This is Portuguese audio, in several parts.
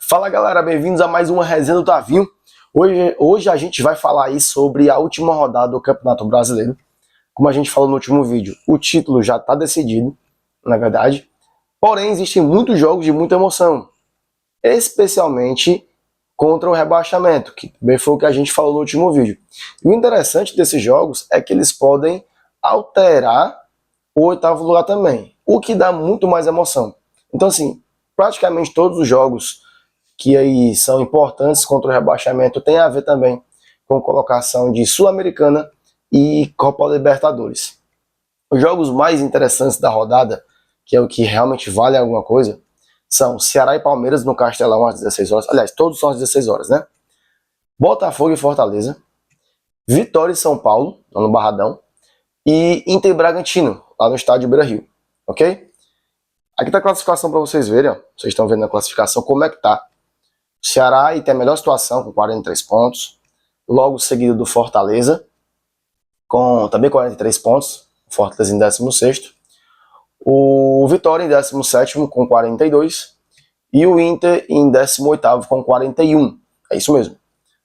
Fala galera, bem-vindos a mais uma resenha do Tavinho. Hoje a gente vai falar aí sobre a última rodada do Campeonato Brasileiro. Como a gente falou no último vídeo, o título já está decidido, na verdade. Porém, existem muitos jogos de muita emoção, especialmente contra o rebaixamento, que também foi o que a gente falou no último vídeo. E o interessante desses jogos é que eles podem alterar o oitavo lugar também, o que dá muito mais emoção. Então, assim, praticamente todos os jogos que aí são importantes contra o rebaixamento tem a ver também com colocação de Sul-Americana e Copa Libertadores. Os jogos mais interessantes da rodada, que é o que realmente vale alguma coisa, são Ceará e Palmeiras no Castelão às 16 horas. Aliás, todos são às 16 horas, né? Botafogo e Fortaleza, Vitória e São Paulo, lá no Barradão, e Inter e Bragantino, lá no estádio Beira-Rio, ok? Aqui tá a classificação para vocês verem, ó. Vocês estão vendo a classificação, como é que tá. O Ceará aí tem a melhor situação, com 43 pontos, logo seguido do Fortaleza, com também 43 pontos, Fortaleza em 16º, o Vitória em 17º com 42, e o Inter em 18º com 41, é isso mesmo,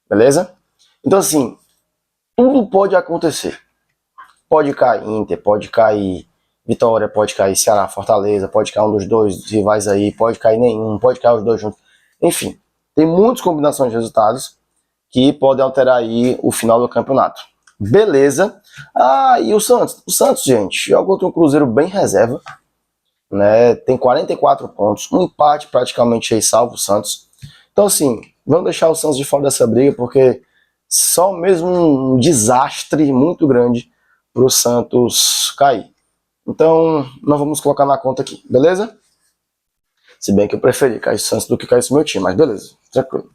beleza? Então assim, tudo pode acontecer, pode cair Inter, pode cair Vitória, pode cair Ceará, Fortaleza, pode cair um dos dois rivais aí, pode cair nenhum, pode cair os dois juntos, enfim, tem muitas combinações de resultados que podem alterar aí o final do campeonato. Beleza? Ah, e o Santos? O Santos, gente, joga contra um Cruzeiro bem reserva, né? Tem 44 pontos, um empate praticamente aí salvo o Santos. Então, assim, vamos deixar o Santos de fora dessa briga, porque só mesmo um desastre muito grande para o Santos cair. Então, não vamos colocar na conta aqui, beleza? Se bem que eu preferi cair o Santos do que cair o meu time, mas beleza, tranquilo.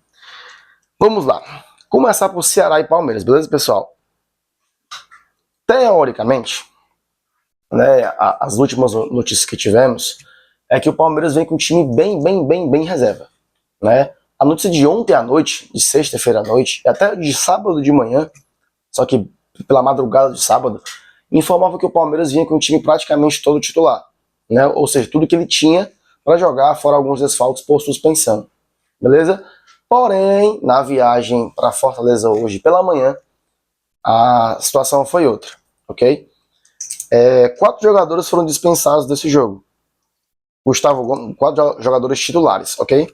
Vamos lá. Começar por Ceará e Palmeiras, beleza, pessoal? Teoricamente, né, as últimas notícias que tivemos é que o Palmeiras vem com um time bem reserva, né? A notícia de ontem à noite, de sexta-feira à noite, e até de sábado de manhã, só que pela madrugada de sábado, informava que o Palmeiras vinha com um time praticamente todo titular, né? Ou seja, tudo que ele tinha para jogar, fora alguns desfalques por suspensão, beleza? Porém, na viagem para Fortaleza hoje pela manhã, a situação foi outra, ok? 4 jogadores foram dispensados desse jogo. 4 jogadores titulares, ok?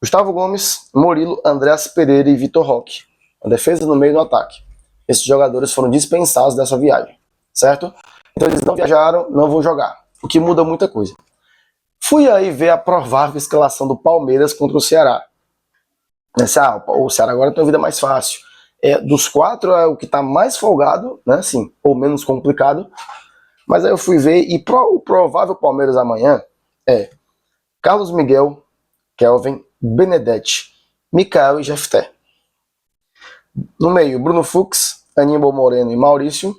Gustavo Gomes, Murilo, Andreas Pereira e Vitor Roque. A defesa no meio do ataque. Esses jogadores foram dispensados dessa viagem, certo? Então eles não viajaram, não vão jogar, o que muda muita coisa. Fui aí ver a provável escalação do Palmeiras contra o Ceará. O Ceará agora tem uma vida mais fácil. Dos 4 é o que está mais folgado, né, assim, ou menos complicado. Mas aí eu fui ver e o provável Palmeiras amanhã é Carlos Miguel, Kelvin, Benedetti, Mikael e Jefté. No meio, Bruno Fux, Aníbal Moreno e Maurício.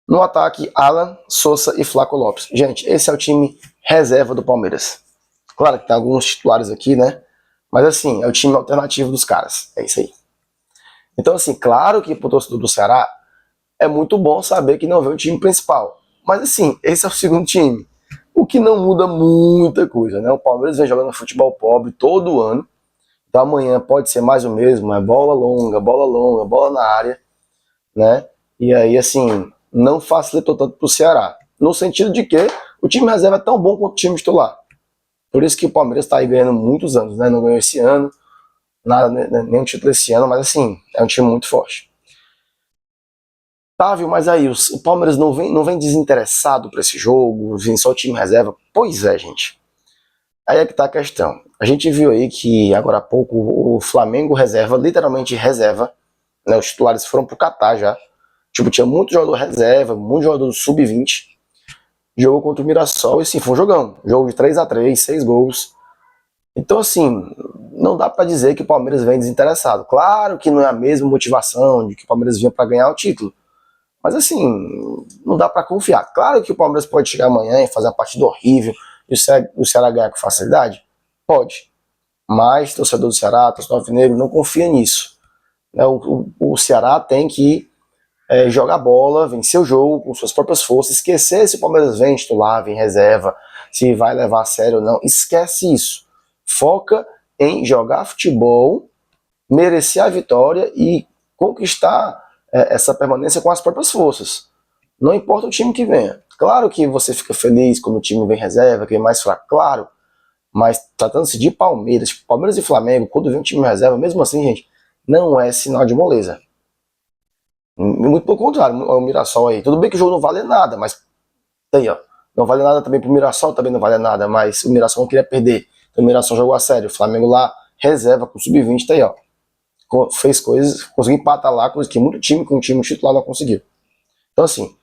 No ataque, Alan, Sousa e Flaco Lopes. Gente, esse é o time reserva do Palmeiras. Claro que tem alguns titulares aqui, né? Mas assim, é o time alternativo dos caras. É isso aí. Então assim, claro que pro torcedor do Ceará é muito bom saber que não vem o time principal. Mas assim, esse é o segundo time. O que não muda muita coisa, né? O Palmeiras vem jogando futebol pobre todo ano. Então amanhã pode ser mais o mesmo, é bola longa, bola na área, né? E aí assim, não facilitou tanto pro Ceará. No sentido de que o time reserva é tão bom quanto o time titular. Por isso que o Palmeiras está aí ganhando muitos anos, né? Não ganhou esse ano, nada, nenhum título esse ano, mas assim, é um time muito forte. Tá, viu? Mas aí, o Palmeiras não vem desinteressado para esse jogo, vem só o time reserva? Pois é, gente. Aí é que tá a questão. A gente viu aí que, agora há pouco, o Flamengo reserva, literalmente reserva, né? Os titulares foram pro Catar já. Tipo, tinha muito jogador reserva, muito jogador do sub-20. Jogou contra o Mirassol e sim, foi um jogão. Jogo de 3-3, 6 gols. Então, assim, não dá para dizer que o Palmeiras vem desinteressado. Claro que não é a mesma motivação de que o Palmeiras vinha para ganhar o título. Mas assim, não dá para confiar. Claro que o Palmeiras pode chegar amanhã e fazer uma partida horrível e o Ceará ganhar com facilidade? Pode. Mas torcedor do Ceará, torcedor alvinegro, não confia nisso. O Ceará tem que jogar bola, vencer o jogo com suas próprias forças, esquecer se o Palmeiras vem titular, vem reserva, se vai levar a sério ou não. Esquece isso. Foca em jogar futebol, merecer a vitória e conquistar essa permanência com as próprias forças. Não importa o time que venha. Claro que você fica feliz quando o time vem reserva, que vem mais fraco, claro. Mas tratando-se de Palmeiras, Palmeiras e Flamengo, quando vem um time reserva, mesmo assim, gente, não é sinal de moleza. Muito pelo contrário, o Mirassol aí. Tudo bem que o jogo não vale nada, mas aí, ó. Não vale nada também pro Mirassol, também não vale nada, mas o Mirassol não queria perder. Então o Mirassol jogou a sério. O Flamengo lá, reserva com sub-20, tá aí, ó. Fez coisas, conseguiu empatar lá, coisa que muito time com o time titular não conseguiu. Então, assim,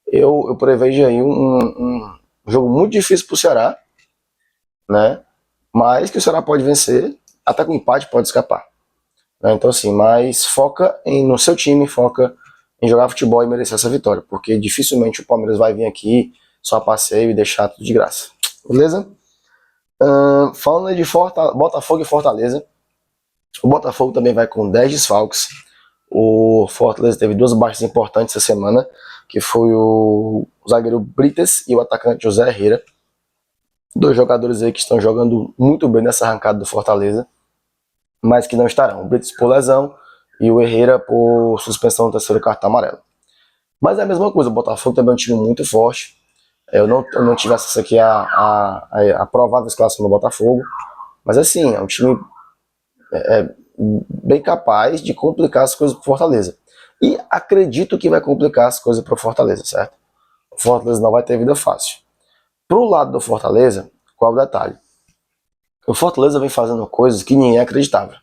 eu prevejo aí um jogo muito difícil pro Ceará, né? Mas que o Ceará pode vencer, até com empate pode escapar. Né? Então, assim, mas foca no seu time, foca em jogar futebol e merecer essa vitória, porque dificilmente o Palmeiras vai vir aqui só a passeio e deixar tudo de graça. Beleza? Falando de Botafogo e Fortaleza, o Botafogo também vai com 10 desfalques. O Fortaleza teve duas baixas importantes essa semana, que foi o zagueiro Brites e o atacante José Herrera. Dois jogadores aí que estão jogando muito bem nessa arrancada do Fortaleza, mas que não estarão. O Brites por lesão e o Herrera por suspensão do terceiro cartão amarelo. Mas é a mesma coisa, o Botafogo também é um time muito forte. Eu não tive acesso aqui a provável escalação do Botafogo, mas assim, é um time bem capaz de complicar as coisas para Fortaleza. E acredito que vai complicar as coisas para Fortaleza, certo? O Fortaleza não vai ter vida fácil. Pro lado do Fortaleza, qual é o detalhe? O Fortaleza vem fazendo coisas que ninguém acreditava.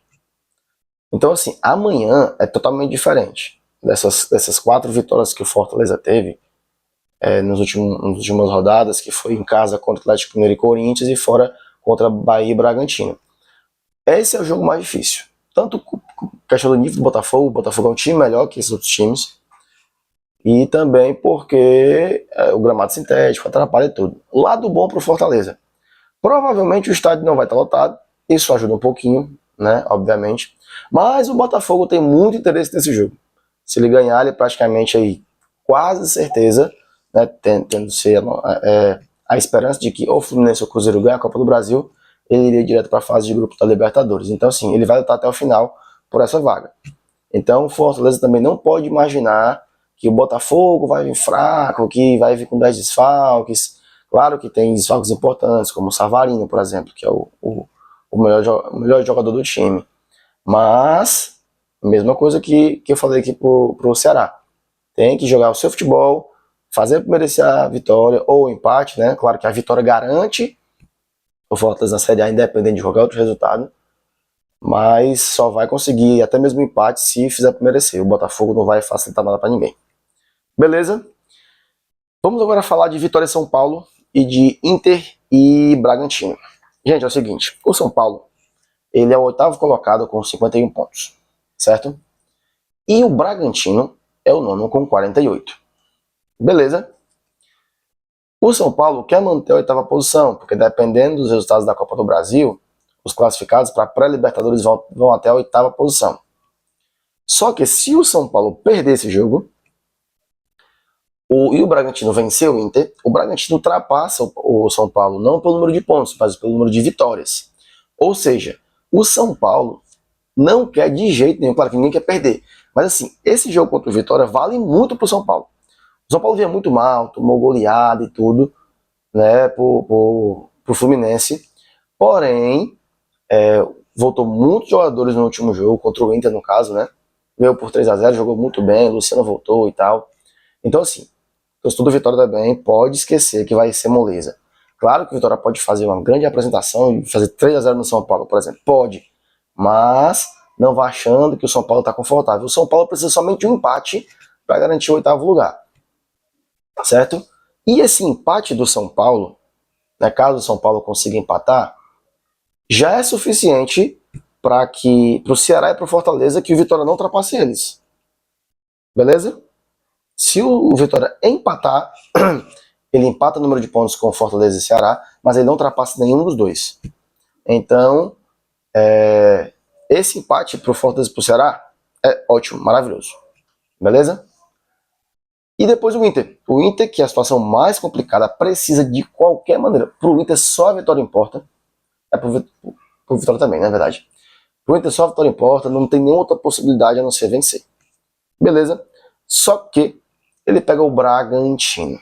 Então, assim, amanhã é totalmente diferente. Dessas 4 vitórias que o Fortaleza teve nas últimas rodadas, que foi em casa contra o Atlético Mineiro e Corinthians e fora contra Bahia e Bragantino. Esse é o jogo mais difícil. Tanto questão do nível do Botafogo, o Botafogo é um time melhor que esses outros times, e também porque o gramado sintético atrapalha tudo. Lado bom para o Fortaleza. Provavelmente o estádio não vai estar lotado, isso ajuda um pouquinho, né, obviamente. Mas o Botafogo tem muito interesse nesse jogo. Se ele ganhar, ele praticamente aí, quase certeza, né, tendo ser a esperança de que ou o Fluminense ou o Cruzeiro ganhem a Copa do Brasil, ele iria direto para a fase de grupo da Libertadores. Então, assim, ele vai lutar até o final por essa vaga. Então, o Fortaleza também não pode imaginar que o Botafogo vai vir fraco, que vai vir com 10 desfalques. Claro que tem desfalques importantes, como o Savarino, por exemplo, que é o melhor jogador do time. Mas, mesma coisa que eu falei aqui pro Ceará. Tem que jogar o seu futebol, fazer para merecer a vitória ou o empate, né? Claro que a vitória garante o Fortaleza na Série A, independente de qualquer outro resultado, mas só vai conseguir até mesmo empate se fizer para merecer. O Botafogo não vai facilitar nada para ninguém. Beleza? Vamos agora falar de Vitória São Paulo e de Inter e Bragantino. Gente, é o seguinte, o São Paulo, ele é o 8º colocado com 51 pontos, certo? E o Bragantino é o 9º com 48. Beleza? O São Paulo quer manter a 8ª posição, porque dependendo dos resultados da Copa do Brasil, os classificados para a pré-Libertadores vão até a 8ª posição. Só que se o São Paulo perder esse jogo, e o Bragantino vencer o Inter, o Bragantino ultrapassa o São Paulo, não pelo número de pontos, mas pelo número de vitórias. Ou seja, o São Paulo não quer de jeito nenhum, claro que ninguém quer perder, mas assim, esse jogo contra o Vitória vale muito para o São Paulo. O São Paulo vinha muito mal, tomou goleada e tudo, né, pro Fluminense, porém, voltou muitos jogadores no último jogo, contra o Inter no caso, né, veio por 3-0, jogou muito bem, Luciano voltou e tal. Então assim, o torcedor do Vitória também pode esquecer que vai ser moleza. Claro que o Vitória pode fazer uma grande apresentação e fazer 3-0 no São Paulo, por exemplo, pode, mas não vá achando que o São Paulo está confortável. O São Paulo precisa somente de um empate para garantir o 8º lugar, certo? E esse empate do São Paulo, né, caso o São Paulo consiga empatar, já é suficiente para o Ceará e para o Fortaleza que o Vitória não ultrapasse eles. Beleza? Se o Vitória empatar, ele empata o número de pontos com o Fortaleza e Ceará, mas ele não ultrapassa nenhum dos dois. Então, esse empate para o Fortaleza e para o Ceará é ótimo, maravilhoso. Beleza? E depois o Inter. O Inter, que é a situação mais complicada, precisa de qualquer maneira. Para o Inter só a vitória importa. pro Vitória também, na verdade. Pro Inter só a vitória importa, não tem nenhuma outra possibilidade a não ser vencer. Beleza? Só que ele pega o Bragantino.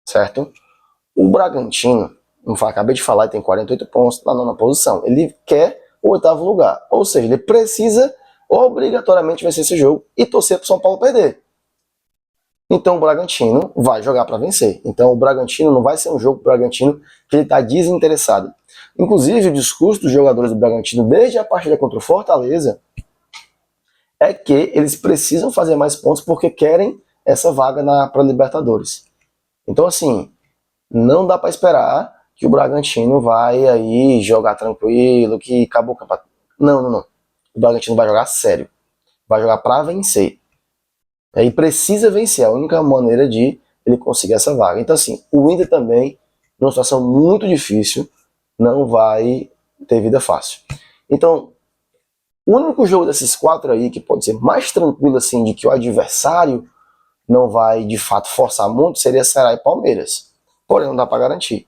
Certo? O Bragantino, acabei de falar, ele tem 48 pontos na nona posição. Ele quer o 8º lugar. Ou seja, ele precisa obrigatoriamente vencer esse jogo e torcer pro São Paulo perder. Então o Bragantino vai jogar para vencer. Então o Bragantino não vai ser um jogo pro Bragantino que ele está desinteressado. Inclusive o discurso dos jogadores do Bragantino desde a partida contra o Fortaleza é que eles precisam fazer mais pontos porque querem essa vaga para Libertadores. Então assim, não dá para esperar que o Bragantino vai aí jogar tranquilo, que acabou o campeonato. Não. O Bragantino vai jogar sério. Vai jogar para vencer. E precisa vencer, é a única maneira de ele conseguir essa vaga. Então assim, o Inter também, numa situação muito difícil, não vai ter vida fácil. Então, o único jogo desses 4 aí que pode ser mais tranquilo assim, de que o adversário não vai de fato forçar muito, seria Ceará e Palmeiras. Porém, não dá para garantir.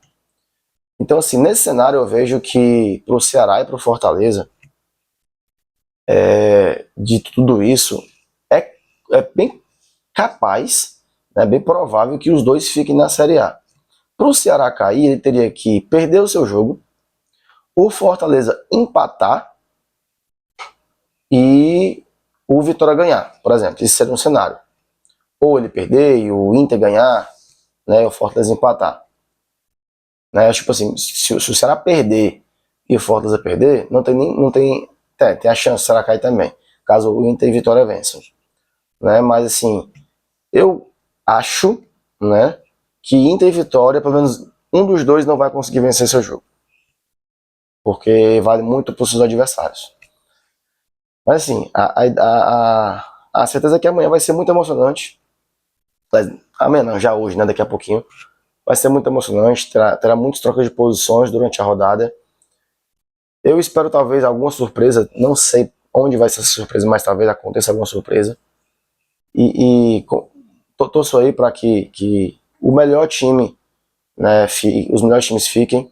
Então assim, nesse cenário eu vejo que pro Ceará e pro Fortaleza, de tudo isso, é bem capaz, né, bem provável que os dois fiquem na Série A. Para o Ceará cair, ele teria que perder o seu jogo, o Fortaleza empatar e o Vitória ganhar, por exemplo. Isso seria um cenário. Ou ele perder e o Inter ganhar, né, o Fortaleza empatar. Né, tipo assim, se o Ceará perder e o Fortaleza perder, tem a chance do Ceará cair também, caso o Inter e Vitória vençam. Né, mas assim, eu acho, né, que Inter e Vitória, pelo menos um dos dois não vai conseguir vencer seu jogo. Porque vale muito para os seus adversários. Mas assim, a certeza é que amanhã vai ser muito emocionante. Amanhã não, já hoje, né, daqui a pouquinho. Vai ser muito emocionante, terá muitas trocas de posições durante a rodada. Eu espero talvez alguma surpresa, não sei onde vai ser essa surpresa, mas talvez aconteça alguma surpresa. E torço aí para que o melhor time, né, os melhores times fiquem.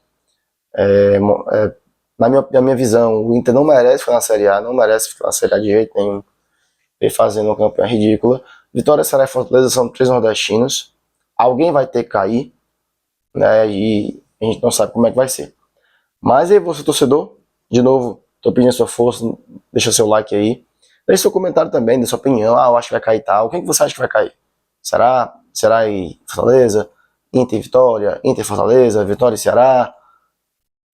Na minha visão, o Inter não merece ficar na Série A, não merece ficar na Série A de jeito nenhum, e fazendo uma campanha ridícula. Vitória, Ceará e Fortaleza são 3 nordestinos. Alguém vai ter que cair, né, e a gente não sabe como é que vai ser. Mas aí você, torcedor, de novo, tô pedindo a sua força, deixa seu like aí. Deixe seu comentário também, dê sua opinião. Eu acho que vai cair tal. Quem que você acha que vai cair? Será e Fortaleza? Inter e Vitória? Inter e Fortaleza? Vitória e Ceará?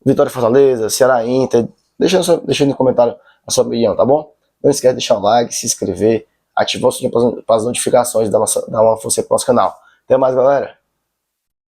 Vitória e Fortaleza? Ceará e Inter? Deixa no comentário a sua opinião, tá bom? Não esquece de deixar o like, se inscrever, ativar o sininho para as notificações, dar uma força para o nosso canal. Até mais, galera!